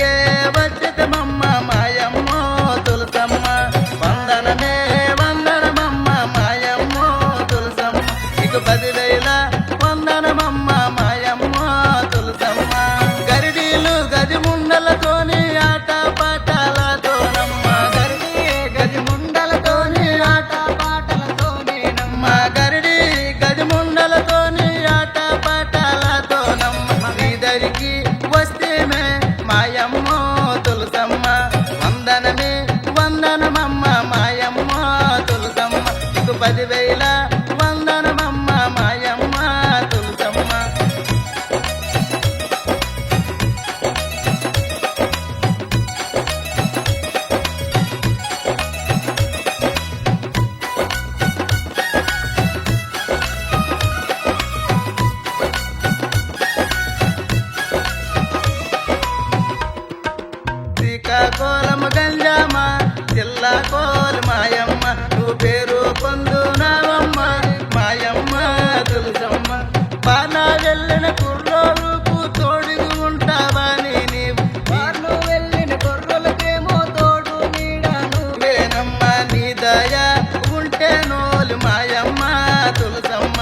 దగ్గరికే వచ్చితమమ్మ మాయమ్మో తులసమ్మ వందనమే వందనమమ్మ మాయమ్మో తులసమ్మ నీకు 10,000 వందనమమ్మ మాయమ్మో తులసమ్మ గరిడీలు గజముండలతోని ఆట పాటలతోనమ్మ గరిడి గజముండలతోని ఆట పాటలతోనేనమ్మ గరిడి గజముండలతోని ఆట పాటలతోనమ్మ నీ దరికి వస్తేమే మాయమ్మో తులసమ్మ వందనమే వందనమమ్మ మాయమ్మో తులసమ్మ నీకు 10,000 వందనమమ్మ మాయమ్మ తులసమ్మ శ్రీకాకుళం గంజామ జిల్లా కోల్ మాయమ్మ నువ్వు పేరు పొందునావమ్మ మాయమ్మ తులసమ్మ బాగా వెళ్ళిన కుర్రోలకు తోడుగు ఉంటావని నీవు బాను వెళ్ళిన కుర్రోలకేమో తోడు నీడాను వేనమ్మ నీ దయ ఉంటే నోలు మాయమ్మ తులసమ్మ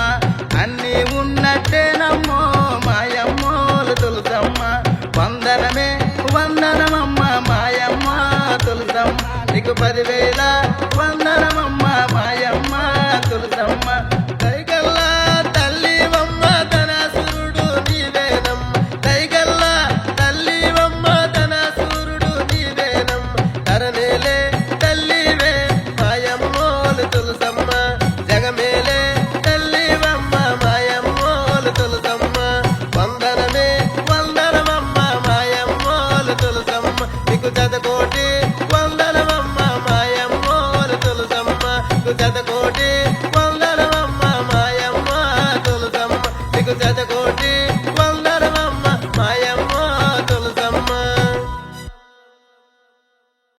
అన్నీ ఉన్నట్టేనమ్మో మాయమ్మోలు తులసమ్మ వందనమే వందనమమ్మ మాయమ్మ తులసమ్మ నీకు 10,000